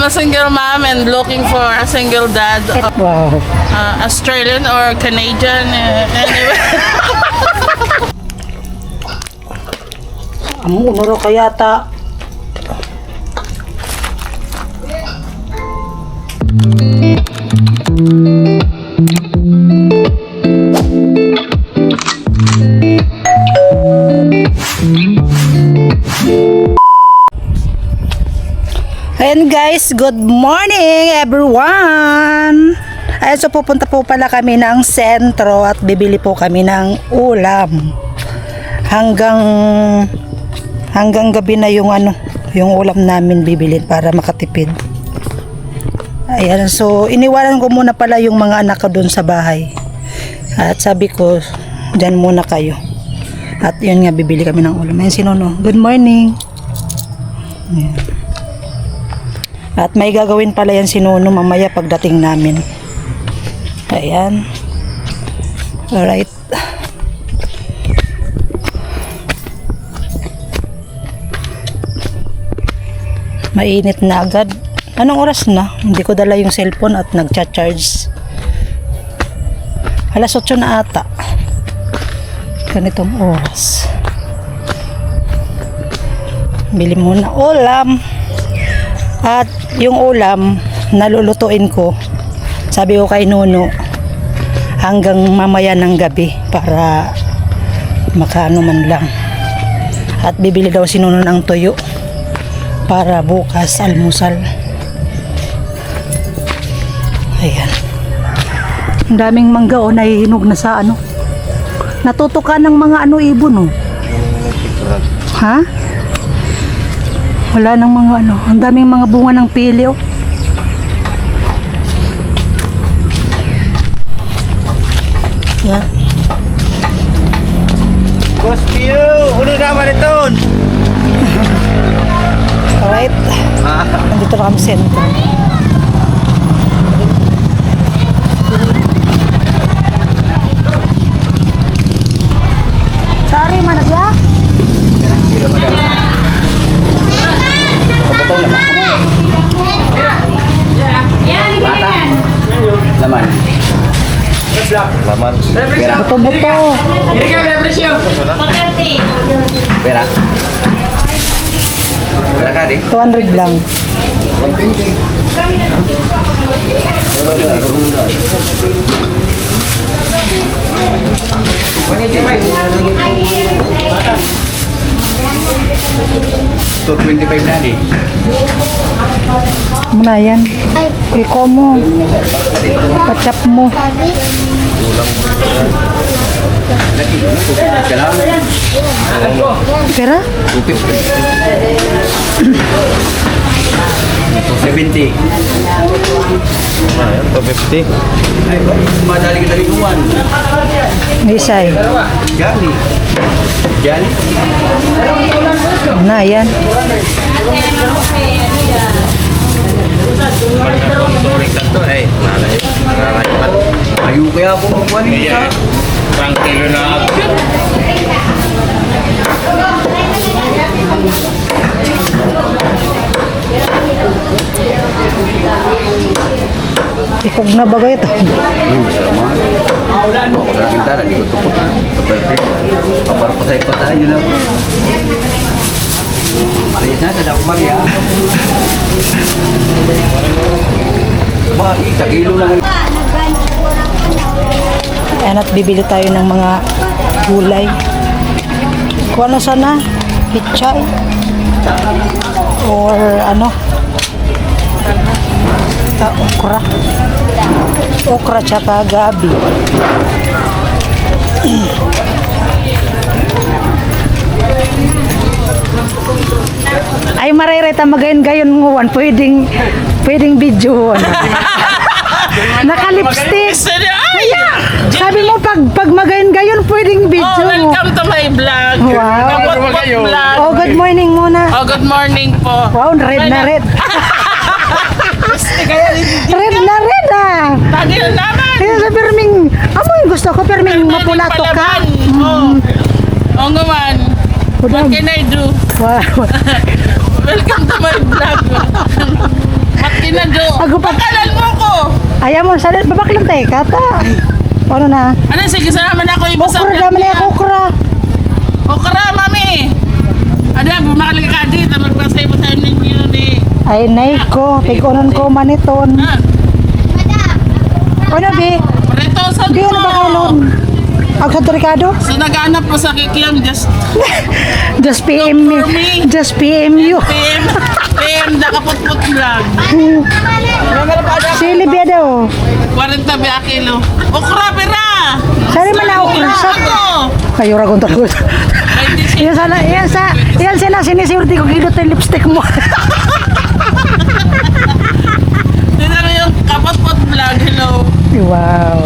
I'm a single mom and looking for a single dad. Wow. Australian or Canadian. Anyway. Ang unoro kaya ta. Ayan guys, good morning everyone! Ayan, so pupunta po pala kami ng sentro at bibili po kami ng ulam. Hanggang gabi na yung ulam namin bibilin para makatipid. Ayan, so iniwanan ko muna pala yung mga anak ko dun sa bahay. At sabi ko, dyan muna kayo. At yun nga, bibili kami ng ulam. Ayan si Nono, good morning! Ayan. At may gagawin pala yan si Nono mamaya pagdating namin. Ayan. Alright. Mainit na agad. Anong oras na? Hindi ko dala yung cellphone at nagcha-charge. Alas 8 na ata. Ganitong oras. Bili muna ulam. At yung ulam, nalulutuin ko. Sabi ko kay Nuno, hanggang mamaya ng gabi para makaano man lang. At bibili daw si Nuno ng tuyo para bukas almusal. Ayan. Ang daming mangga o nahihinog na sa natutukan ng mga ibon Ha? Wala nang mga ang daming mga bunga ng pili Yan. Boss Pio, uno naman ito. Alright. Nandito na kami sa sentro. Sorry, managya. Laman. Laman. Pera. Buto-buto. Pera. Pera ka di? 200 lang. So, 25 na di. Muna yan. Iko mo. Pachap mo. Pera? 70. 250. Ay, madali kita lingkungan. Isay. Jali. Jali. Na yan. Ayo kaya ako magkuhan nito. Pang kilo na ako. Ikog na bagay ito. Sama. Ako na kita, hindi ko tukot. Perfect. Kapar pa tayo na. Maris na, sadako Maria. Bakit? Sa kilo lang. Ayan, at bibili tayo ng mga gulay. Kung ano sana, pichay. Or okra. Okra tsaka gabi. Ay, marireta magayon-gayon mo, pwedeng video. Naka-lipstick. Sabi mo, pag magayon-gayon, pwedeng video. Welcome to my vlog. Wow. Vlog. Oh, good morning muna. Oh, good morning po. Wow, red na red. Red na red Lagi na naman. Kaya sa perming, amoy gusto ko perming mapulato ka. Oo nga man. What can I do? Wow. Welcome to my vlog. Ayaw mo, sana, babak lang tayo, kata. Ano na? Ano, sige, salamat ako. Iba sa Okra, dami na yung okra. Okra, mami. Ano, bumakalik ka dito. Magpasay mo sa ninyo ni... Ay, nay ko, tigunan ko maniton. Ah, Ano, Bi? Preto, sa Bi, ano ba kalon? Ang Santo Ricardo? So, naghanap po sa kikiam, just Just PM me. Look for me. Just PM you. PM, nakaputput vlog. Sili biya daw. 40 biya kilo. Okra, pera! Sali man na okra. Ako! Kayo ragon takot. 26. Yan sila sinisiwerte ko gilot yung lipstick mo. Tignan mo yung kaputput vlog, hello. Wow.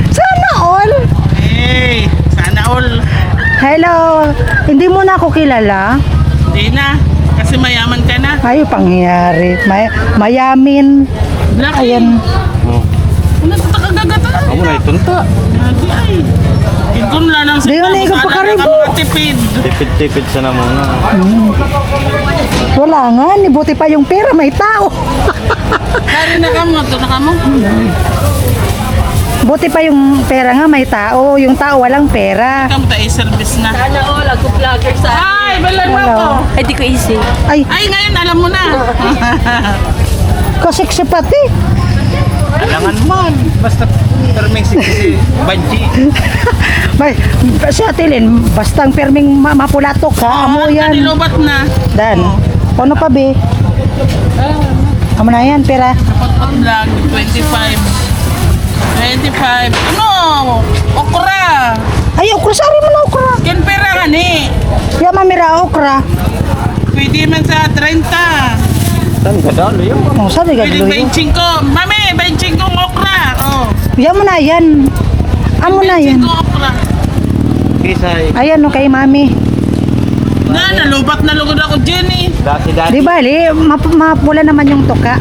Sana all. Hey, sana all. Hello. Hindi mo na ako kilala. Di na, kasi mayaman ka na. Ay, pangyayari. Mayamin. Black Ayan. Ano ito kagagata? Amo na itunta. Di ay. Ikon lang ang Di, ano, ikaw pa ka rin po. mga tipid. Tipid-tipid sa na muna. Wala nga. Nibuti pa yung pera. May tao. Kari na kamo, ito na kamo. Buti pa yung pera nga. May tao. Yung tao walang pera. Kamu tayo service na. Sana all, ako vlogger sa... Ay, balan mo Hello. ako. Ay, di ko easy. Ay, Ay, ngayon alam mo na. kasiksi pati. Kailangan man. Basta perming si Banji. May, si Atilin, bastang perming mapulatok ha. Amo yan. Nilobat na. Dan. Ano pa, Be? Amo na yan, pera. Kapot vlog, 25. 25. Ano? Okra. Ay, okra, sari mo na okra. Ken pera ka ni. Ya, mamira okra. Pwede man sa 30. Saan ka dalo yun? Oh, sabi ka, Pwede Gloyo. 25. Mami, 25 okra. Oh. Ya mo na yan. Amo na yan. 25 okra. Kisay. Ayan, no, kay mami. Nalubat na lugod ako, Jenny. Dati-dati. Di bali, mapula naman yung tuka.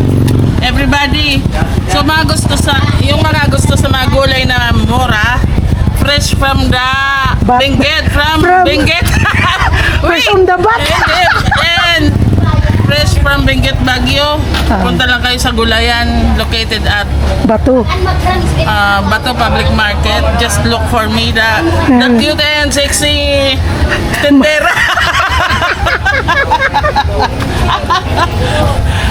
Everybody. So mga gusto sa yung mga gusto sa mga gulay na mura, fresh from the Benguet from Benguet. Fresh from the bat. And fresh from Benguet Baguio. Punta lang kayo sa gulayan located at Bato. Bato Public Market. Just look for me the cute and sexy tendera.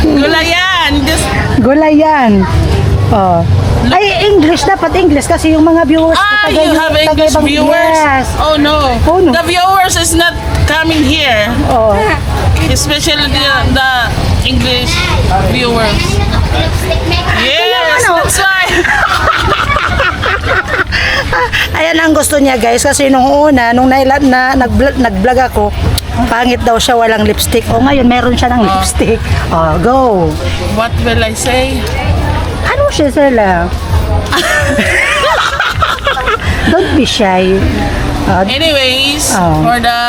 Gulayan. Just Gulayan. Oh. Ay, English. Dapat English kasi yung mga viewers. you have English viewers? Yes. Oh no. Oh, no. The viewers is not coming here. Oh. Especially the English viewers. Yes, Ano? that's why. Ayan ang gusto niya, guys. Kasi nung una, nung nag-vlog ako, pangit daw siya, walang lipstick. O ngayon, meron siya ng lipstick. Oh, go. What will I say? Ano siya sila? Don't be shy. Anyways, Oh. for the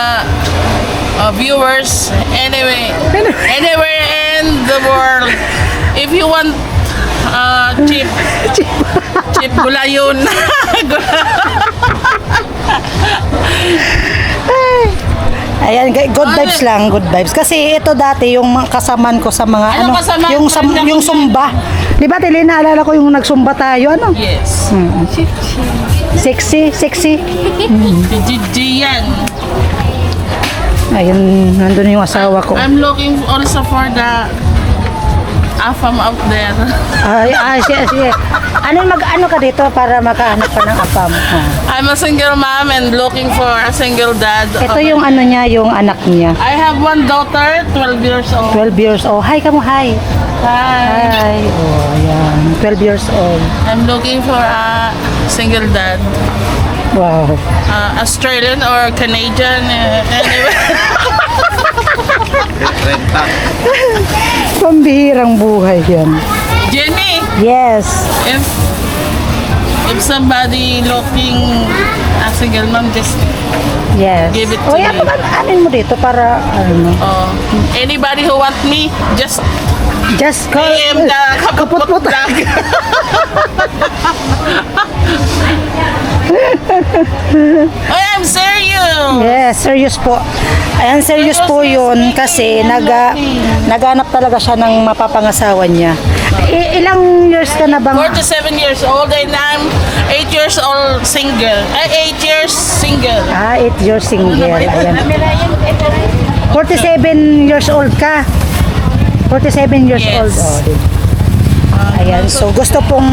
viewers, anywhere in the world, if you want cheap gulayon. Ayan, good vibes lang, good vibes. Kasi ito dati yung mga kasaman ko sa mga Ano kasamaan yung ko rin yung ako sumba. Di ba, Tili, naalala ko yung nagsumba tayo, ano? Yes. Sexy. Si Gigi yan. Ayun, nandun yung asawa ko. I'm looking also for the AFAM out there. Sige. Ano ka dito para makahanap ka ng apam? I'm a single mom and looking for a single dad. Ito yung ano niya, yung anak niya. I have one daughter, 12 years old. 12 years old. Hi ka mo, hi. Hi. Hi. Oh, ayan. 12 years old. I'm looking for a single dad. Wow. Australian or Canadian, anyway. Pambihirang buhay yan. Jenny, Yes. if somebody looking a single mom, just Yes. Give it to O, yan, me. anin mo dito para, ano, anybody who want me, just just call. PM the kaput-put vlog. Oh, I'm serious. Yes, serious po. Ayan, serious po yun kasi naghanap talaga siya ng mapapangasawa niya. Ilang years ka na bang? 47 years old and I'm 8 years old single. 8 years single. 8 years single. Ayan. 47 years old ka. 47 years Yes. old. Oh, di ba? Ayan. So gusto pong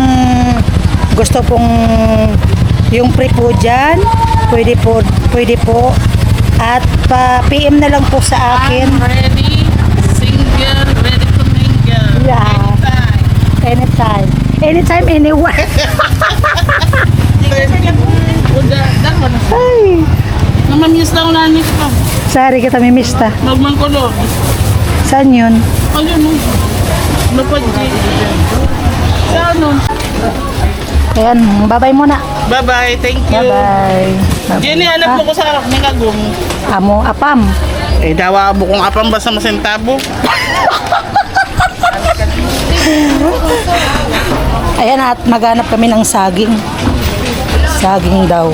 yung pre po dyan. Pwede po. At pa-PM na lang po sa akin. I'm ready, single, ready to mingle. Yeah. Anytime. Anytime, anywhere. Ay. Namamiss lang nanin ko. Sorry kita mimista. Magmangkulog. Saan yun? Ayun no. Lapad di. Sa ano? Ayan, bye-bye muna. Bye-bye. Thank you. Bye-bye. Jenny, hanap mo ko sa Mingagong. Amo, apam. Eh, dawa mo kung apang basta masentabo. Ayan at maghanap kami ng saging. Saging daw.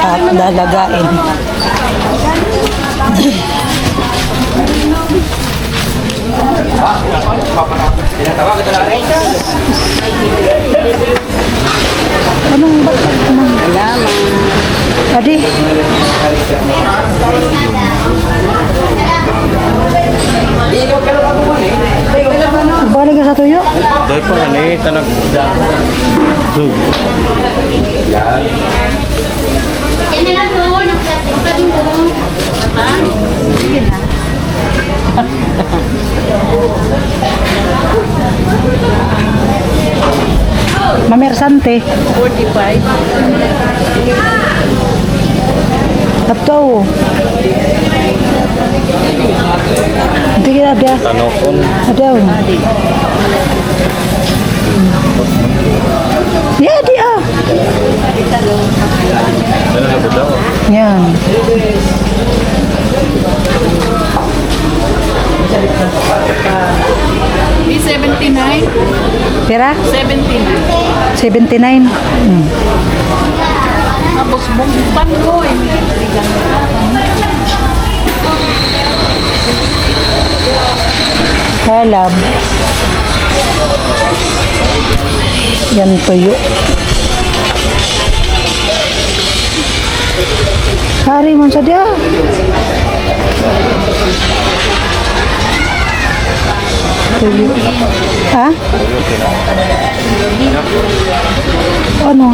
At lalagain. Anong ba? Adi? Balik ka sa tuyo? Dahil pa nga ni, tanag. Mamersante. 45. Ato. Hindi ka ada. Tanokon. Ada. Ya, di ah. Ano na ba daw? Yan. Di 79. Pira? 79. 79. Tapos bumpan ko eh. Halab. Yan tuyo. Hari man sadia. Tuyo. Ha? Ano?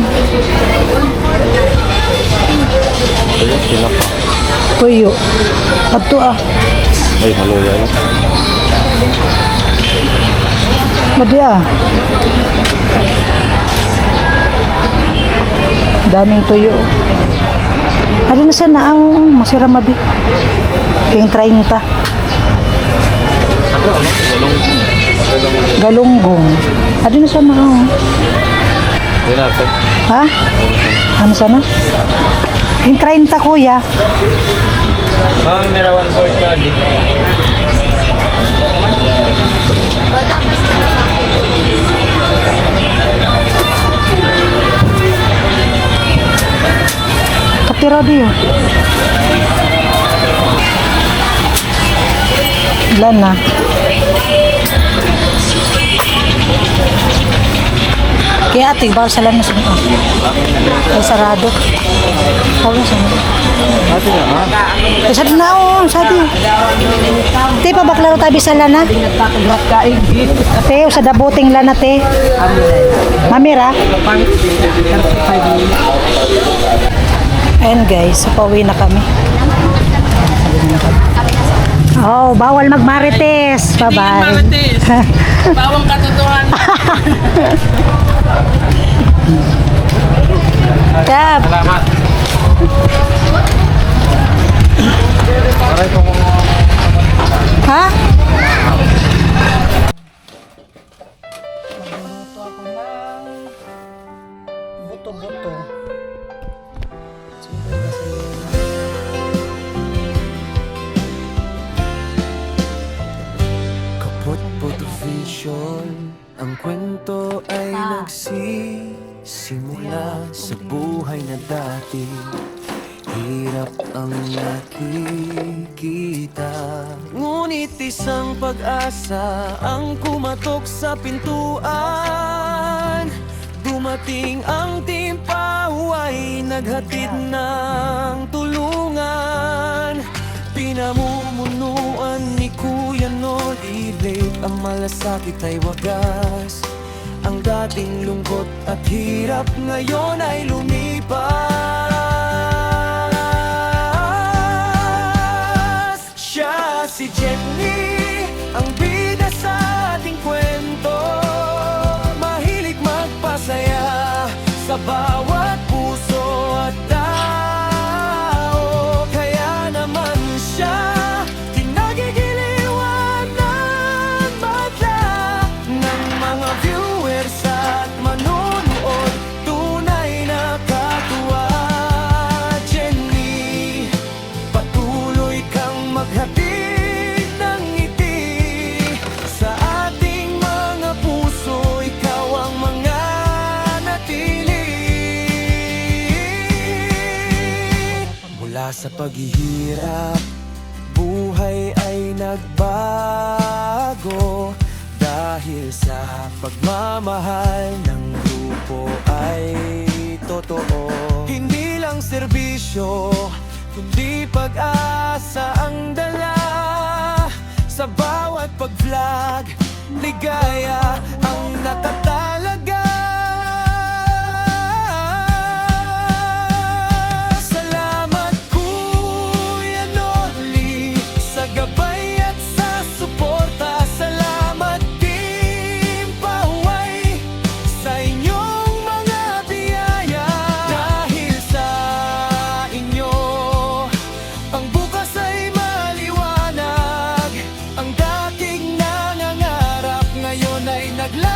Tuyo. Ato ah. Ay, haluya yun. Madya. Daming tuyo. Ano na sana ang masira madi? King 30. Galunggong. Ano na sana ang? Hindi natin. Ha? Ano sana? King 30 kuya. Ma'am, merawan po ito. Kapira diyo. Ilan na? Kaya ate, bawal sa lanas mo. Ay, sarado. Bawal sa lanas. Ate na, ha? Ay, sabi na ako, sabi. Te, pabaklaro tabi sa lana. Te, sa dabuting lana, te. Mamira. Ayan guys, so pauwi na kami. Oh, bawal magmarites. Bye-bye. Marites. Bawang katotohanan. Kap. Salamat. Ha? Buto-buto. Kapot-pot vision, ang kwento ay nagsisimula sa buhay na dati. hirap ang nakikita. Ngunit isang pag-asa ang kumatok sa pintuan. Dumating ang timpaw ay naghatid ng tulungan. Pinamumunuan ni Kuya Noli Blake, ang malasakit ay wagas. Ang dating lungkot at hirap ngayon ay lumipas. Siya si Jenny, ang bida sa ating kwento. Mahilig magpasaya sa bawat puso at tao. Kaya naman siya kinagigiliwan ng madla ng mga viewers at manunood. Tunay na katuwa. Jenny, patuloy kang maghatid ng ngiti sa ating mga puso. Ikaw ang mga natili. Mula sa paghihirap, buhay ay nagbago. Dahil sa pagmamahal ng grupo ay totoo. Hindi lang serbisyo, kundi pag-asa ang dala. Sa bawat pag-vlog, ligaya ang natatalaga. Salamat Kuya Noli sa gabay at sa suporta. Salamat Team Paway sa inyong mga biyaya. Dahil sa inyo, ang bukas ay maliwanag. Ang dating nangangarap ngayon ay naglalayag.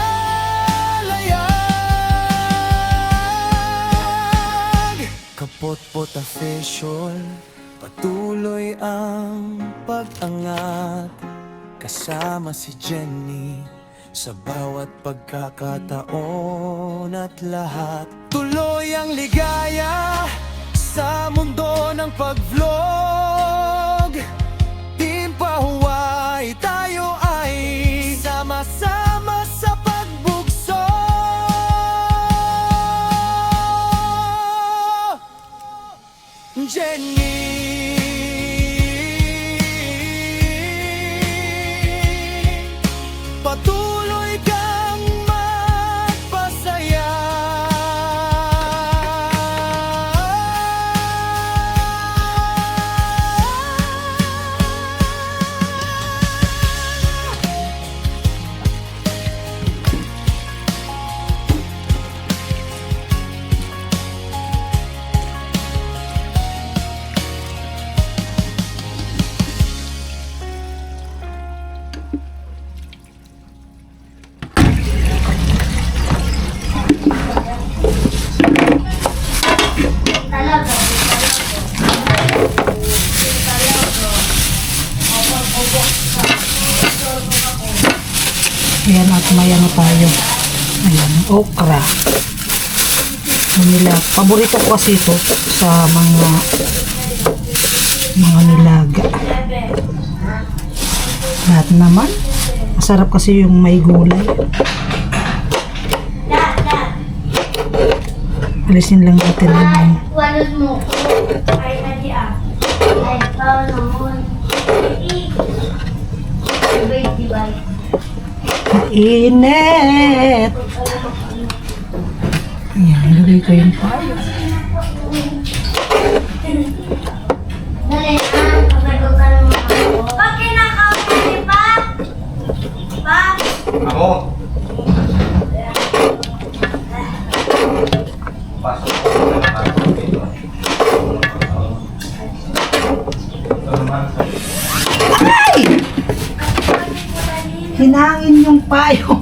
Kapot-pot official, patuloy ang pag-angat. Kasama si Jenny sa bawat pagkakataon at lahat. Tuloy ang ligaya sa mundo ng pag-vlog. Team Pahuway, tayo ay sama-sama sa pagbugso. Jenny, patuloy kang magpasaya. Ayan at may ano tayo. Ayan, okra. Nila. Paborito ko kasi ito sa mga nilaga. Lahat naman. Masarap kasi yung may gulay. Alisin lang natin yung Walod mo. Ay, tadi ah. Ay, paano mo? Wait, di ba? init. Ayan, ilagay ko yung payo. Dali na, kapag ka ng mga ako. Pag kinakausap ni Pa? Pa? Ako? Pasok ko dito. Ay! Hinangin yung payo.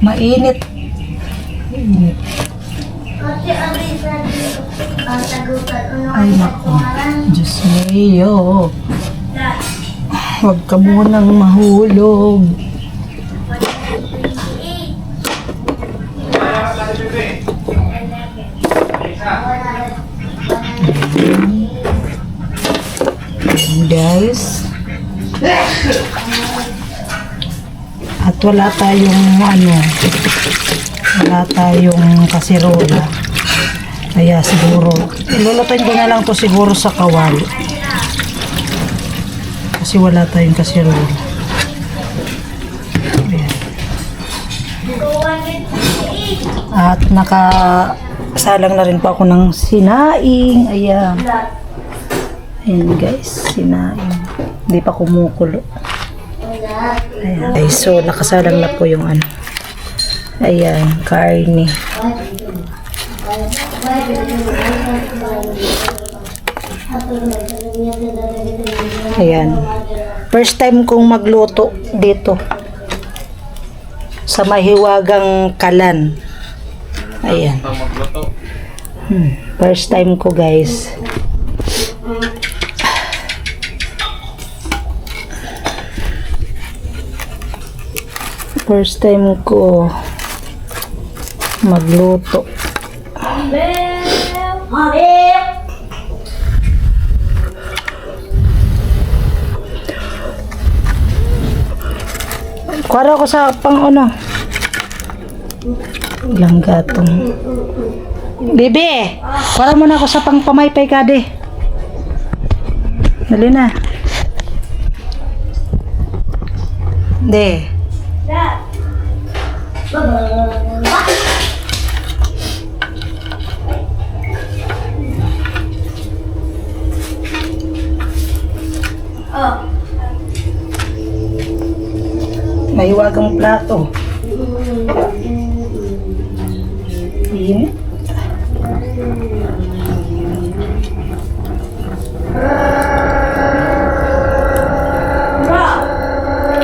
Mainit. Mainit. Kasi abisa dito. Sagutan. Ay, naku. Diyos mayo. Huwag ka munang mahulog. guys. At wala tayong kasirola. Kaya siguro, ilulutuin ko na lang to siguro sa kawali. Kasi wala tayong kasirola. Ayan. At nakasalang na rin po ako ng sinaing. Ayan. Ayan guys, sinaing. Hindi pa kumukulo. Ayan. Ay, so nakasalang na po yung ano. Ayan, karne. Ayan. First time kong magluto dito. Sa Mahiwagang Kalan. Ayan. First time ko guys. First time ko magluto. Kuwara ko sa pang ano. Ilang gatong. Bebe, kuwara mo na ako sa pang pamaypay ka de. Dali na. De. Mahiwagang plato. Init.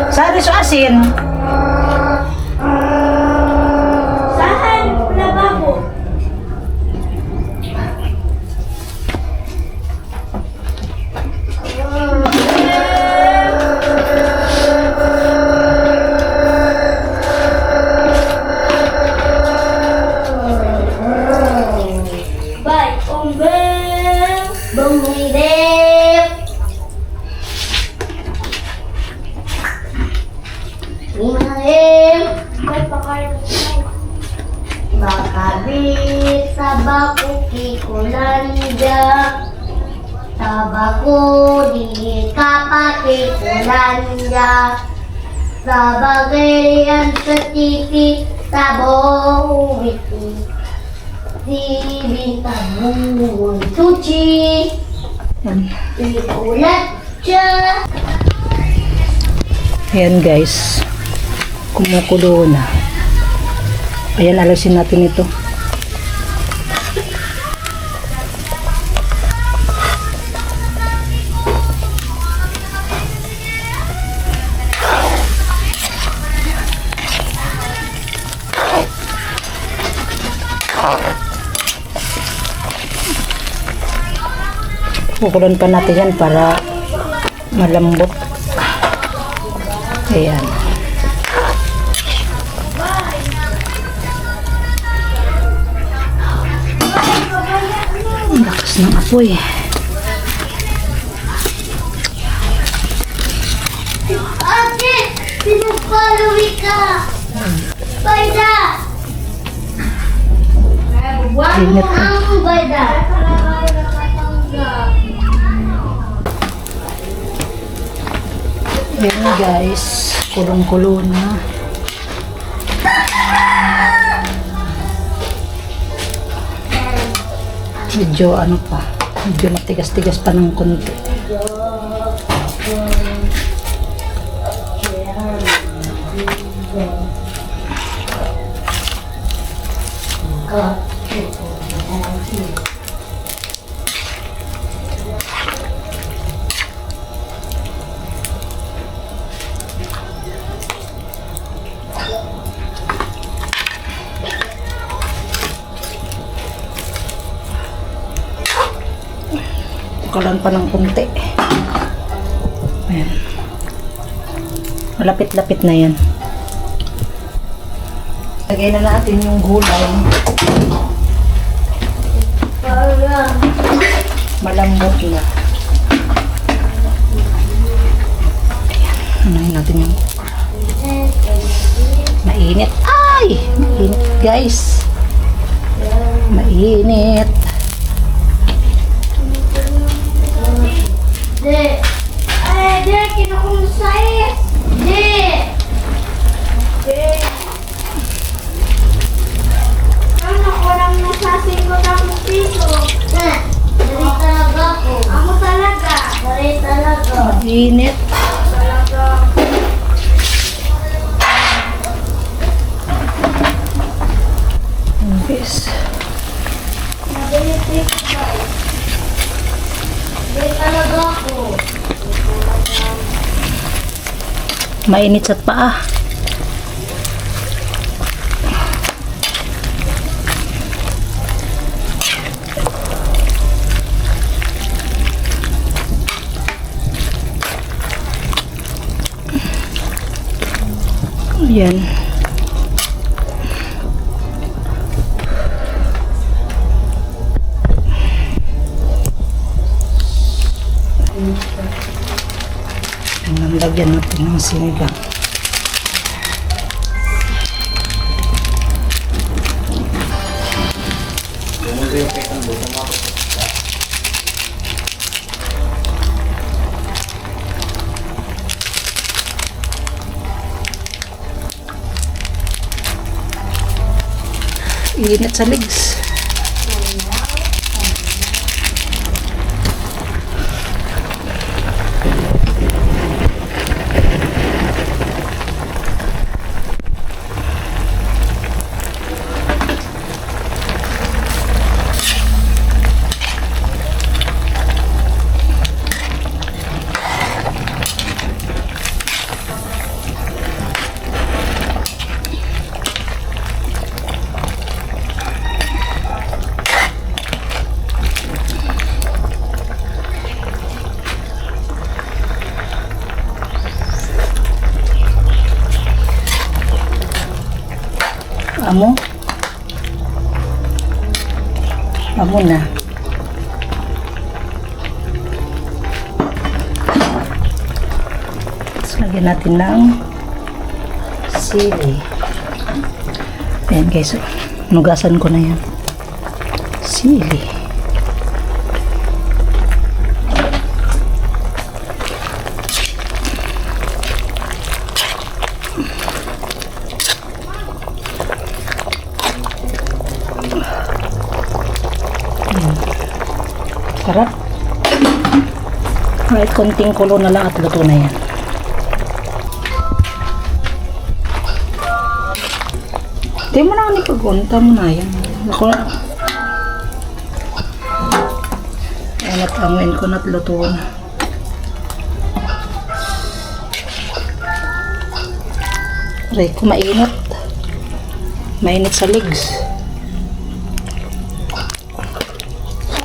Saan iso asin? Saan? Wala ba ako? Bye, bumidip. Imalim. Bye, pakain. Bakabit sa bako kikulanja. Tabako di kapakikulanja. Sa bagay sa titi tabo witi. Si bintabungon suci. Iulat siya. Ayan guys. Kumukulo na. Ayan, alasin natin ito. Kukulan pa natin yan para malambot. Ayan. Ang lakas ng apoy. Ate, sinupalawi ka. Bayda. Init na. Ang bayda. Ayan guys. Kulong-kulo na. Medyo ano pa. Medyo matigas-tigas pa ng konti. Kukulan pa ng konti. Ayan. Malapit-lapit na yan. Lagay na natin yung gulay. Malambot na. Unahin natin yung mainit. Ay! Mainit guys. Mainit. Di. Ay, di. Kinukumusay. Di. Di. Ano ko lang nasasingot ang piso? Dari talaga ako. Ako talaga. Dari talaga. Mainit. Talaga. Guys. Dari talaga ako. Mainit sa paa. Yan. Lagyan natin ng sinigang. Init sa legs. Amo. Amo na. Tapos lagyan natin ng sili. Ayan guys, nugasan ko na yan. Sili. Sarap. Kahit konting kulo na lang at luto na yan. Di mo na ako nipag-unta mo na yan. Ako na. Ayan at amuin ko na at luto na. Aray ko mainit. Mainit sa legs.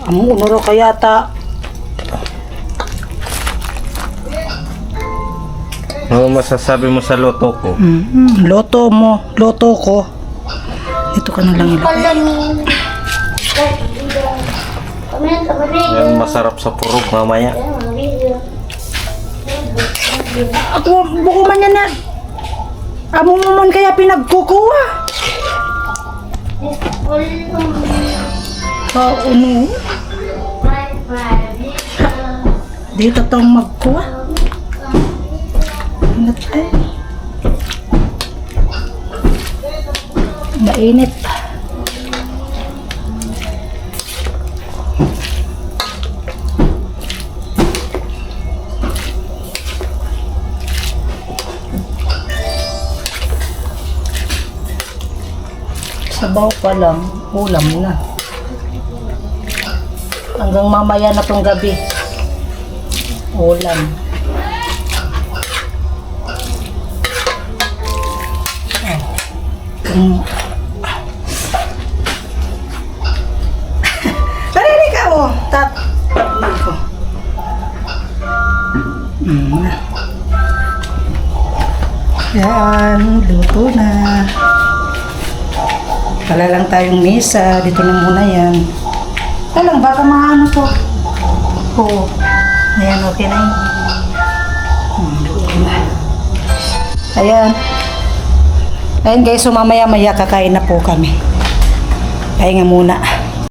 Amo unoro kaya ta. Ano masasabi mo sa loto ko? Loto mo, loto ko. Dito ka na lang ilagay. Yan masarap sa purog mamaya. Ako, buko man yan na. Amo mo man kaya pinagkukuha. Ano? Dito tong magkuha. Natay. Mainit. Sabaw pa lang, ulam na. Hanggang mamaya na tong gabi. Ulam. Narili ka mo. Tatapin ko. Yan, luto na. Wala lang tayong mesa. Dito na muna yan. Talang, baka maano to. Oo. Ayan, okay na yun. Luto na. Ayan. Ayan guys, so mamaya-maya kakain na po kami. Pahinga muna.